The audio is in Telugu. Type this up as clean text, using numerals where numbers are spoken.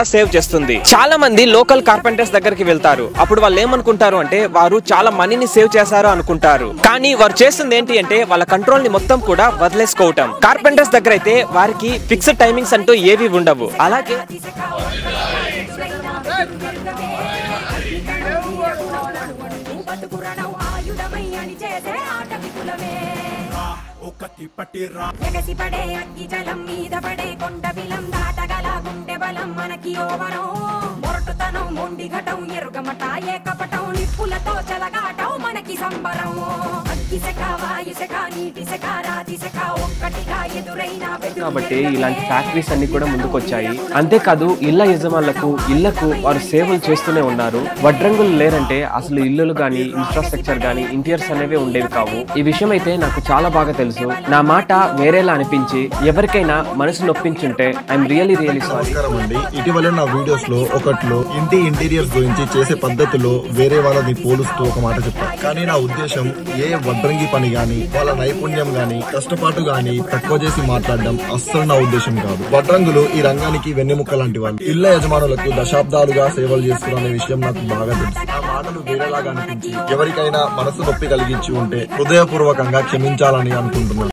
కూడా సేవ్ చేస్తుంది. చాలా మంది లోకల్ కార్పెంటర్స్ దగ్గరికి వెళ్తారు. అప్పుడు వాళ్ళు ఏమనుకుంటారు అంటే వారు చాలా మనీని సేవ్ చేశారు అనుకుంటారు. కానీ వారు చేస్తుంది ఏంటి అంటే వాళ్ళ కంట్రోల్ ని మొత్తం కూడా వదిలేసుకోవటం. కార్పెంటర్స్ దగ్గర అయితే వారికి ఫిక్స్డ్ టైమింగ్స్ అంటూ ఏవి ఉండవు. అలాగే ఎగసిపడే అగ్గి జలం మీద పడే కొండ బిలం దాటగల గుండె బలం మనకి ఓవరం మొరటుతనం మొండి ఘటం ఎరుగమట ఏకపటం నిప్పులతో చెలగాటం మనకి సంబరం అగ్గి శక వాయు శక నీటి శక రాతి శక ఒక్కటిగా ఎదురైన కాబట్టి ఇలాంటి ఫ్యాక్టరీస్ అన్ని కూడా ముందుకొచ్చాయి. అంతేకాదు ఇళ్ల యజమానులకు ఇళ్లకు వారు సేవలు చేస్తూనే ఉన్నారు. వడ్రంగులు లేరంటే అసలు ఇల్లులు గానీ ఇన్ఫ్రాస్ట్రక్చర్ గానీ ఇంటీరియర్స్ అనేవి ఉండేవి కావు. ఈ విషయం అయితే నాకు చాలా బాగా తెలుసు. నా మాట వేరేలా అనిపించి ఎవరికైనా మనసు నొప్పించుంటే ఐఎమ్ రియలీ సారీ. ఇటీవల నా వీడియోస్ లో ఒకట్లో ఇంటి ఇంటీరియర్స్ గురించి చేసే పద్ధతిలో వేరే వాళ్ళని పోలుస్తూ ఒక మాట చెప్పాను. కానీ నా ఉద్దేశం ఏ వడ్రంగి పని గాని వాళ్ళ నైపుణ్యం గాని కష్టపాటు గాని తక్కువ చేసి మాట్లాడడం అస్సలు నా ఉద్దేశం కాదు. వడ్రంగులు ఈ రంగానికి వెన్నెముక్క లాంటి వాళ్ళు. ఇళ్ల యజమానులకు దశాబ్దాలుగా సేవలు చేస్తున్న విషయం నాకు బాగా తెలుసు. నా మాటలు వేరేలాగా అనిపించి ఎవరికైనా మనసు నొప్పి కలిగించి ఉంటే హృదయపూర్వకంగా క్షమించాలని అనుకుంటున్నాను.